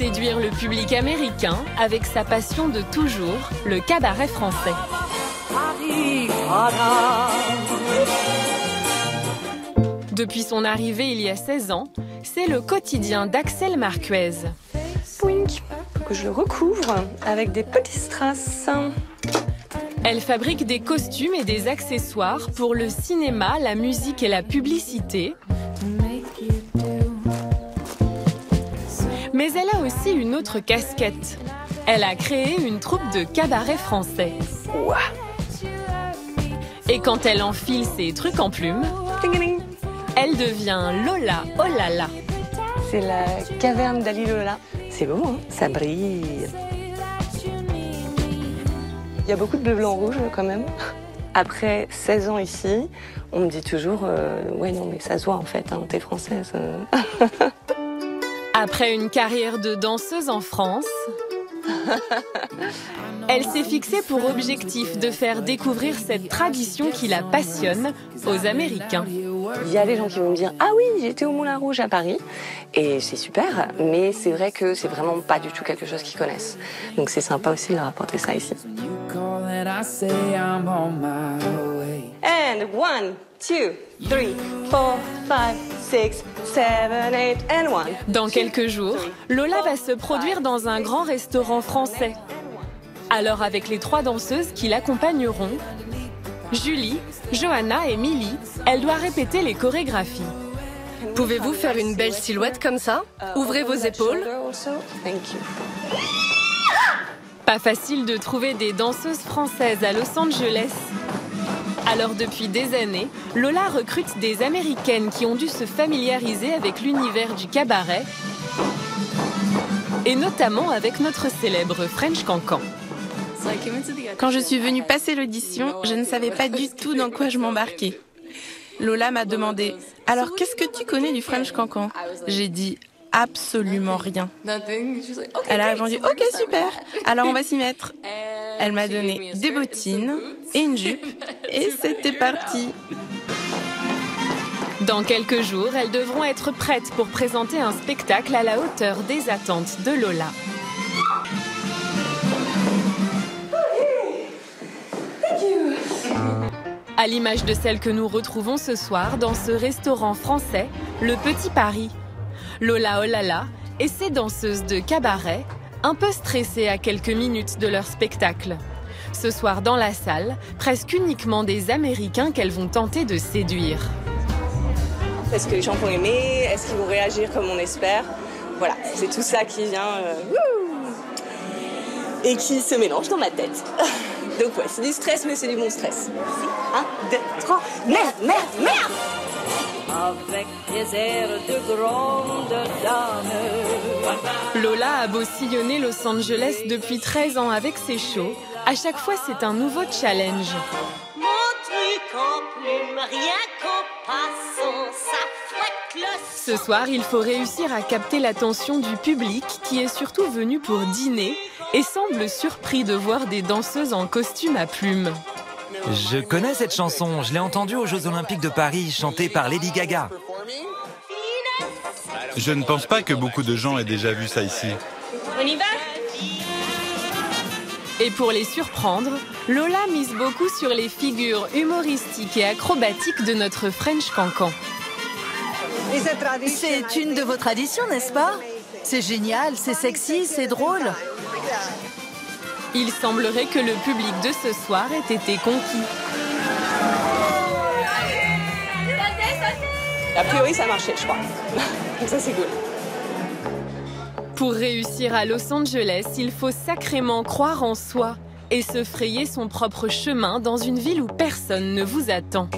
séduire le public américain avec sa passion de toujours, le cabaret français. Depuis son arrivée il y a 16 ans, c'est le quotidien d'Axel Marquez. Pouink, faut que je le recouvre avec des petits strass. Elle fabrique des costumes et des accessoires pour le cinéma, la musique et la publicité. Mais elle a aussi une autre casquette. Elle a créé une troupe de cabaret français. Ouah. Et quand elle enfile ses trucs en plumes, elle devient Lola Olala. C'est la caverne d'Ali Lola. C'est beau, hein, ça brille. Il y a beaucoup de bleu, blanc, rouge quand même. Après 16 ans ici, on me dit toujours ouais non mais ça se voit en fait, hein, t'es française. Après une carrière de danseuse en France, elle s'est fixée pour objectif de faire découvrir cette tradition qui la passionne aux Américains. Il y a des gens qui vont me dire « Ah oui, j'étais au Moulin Rouge à Paris ». Et c'est super, mais c'est vrai que c'est vraiment pas du tout quelque chose qu'ils connaissent. Donc c'est sympa aussi de leur apporter ça ici. And 1, 2, 3, 4, 5, 6, 7, 8, and 1. Dans quelques jours, Lola va se produire dans un grand restaurant français. Alors avec les 3 danseuses qui l'accompagneront, Julie, Johanna et Millie, elle doit répéter les chorégraphies. Pouvez-vous faire une belle silhouette comme ça? Ouvrez vos épaules. Pas facile de trouver des danseuses françaises à Los Angeles. Alors depuis des années, Lola recrute des Américaines qui ont dû se familiariser avec l'univers du cabaret et notamment avec notre célèbre French Cancan. Quand je suis venue passer l'audition, je ne savais pas du tout dans quoi je m'embarquais. Lola m'a demandé « Alors, qu'est-ce que tu connais du French Cancan ?» J'ai dit « Absolument rien ». Elle a répondu « Ok, super, alors on va s'y mettre ». Elle m'a donné des bottines et une jupe et c'était parti. Dans quelques jours, elles devront être prêtes pour présenter un spectacle à la hauteur des attentes de Lola. À l'image de celle que nous retrouvons ce soir dans ce restaurant français, le Petit Paris. Lola Olala et ses danseuses de cabaret, un peu stressées à quelques minutes de leur spectacle. Ce soir dans la salle, presque uniquement des Américains qu'elles vont tenter de séduire. Est-ce que les gens vont aimer? Est-ce qu'ils vont réagir comme on espère? Voilà, c'est tout ça qui vient et qui se mélange dans ma tête. Donc ouais, c'est du stress, mais c'est du bon stress. 1, 2, 3, merde, merde, merde! Avec des airs de grande dame. Lola a beau sillonner Los Angeles depuis 13 ans avec ses shows, à chaque fois c'est un nouveau challenge. Mon truc en plume, rien qu'au passant, ça fouette le... Ce soir, il faut réussir à capter l'attention du public qui est surtout venu pour dîner et semble surpris de voir des danseuses en costume à plumes. Je connais cette chanson, je l'ai entendue aux Jeux Olympiques de Paris, chantée par Lady Gaga. Je ne pense pas que beaucoup de gens aient déjà vu ça ici. On y va? Et pour les surprendre, Lola mise beaucoup sur les figures humoristiques et acrobatiques de notre French Cancan. C'est une de vos traditions, n'est-ce pas? C'est génial, c'est sexy, c'est drôle. Il semblerait que le public de ce soir ait été conquis. A priori, ça a marché, je crois. Donc ça, c'est cool. Pour réussir à Los Angeles, il faut sacrément croire en soi et se frayer son propre chemin dans une ville où personne ne vous attend.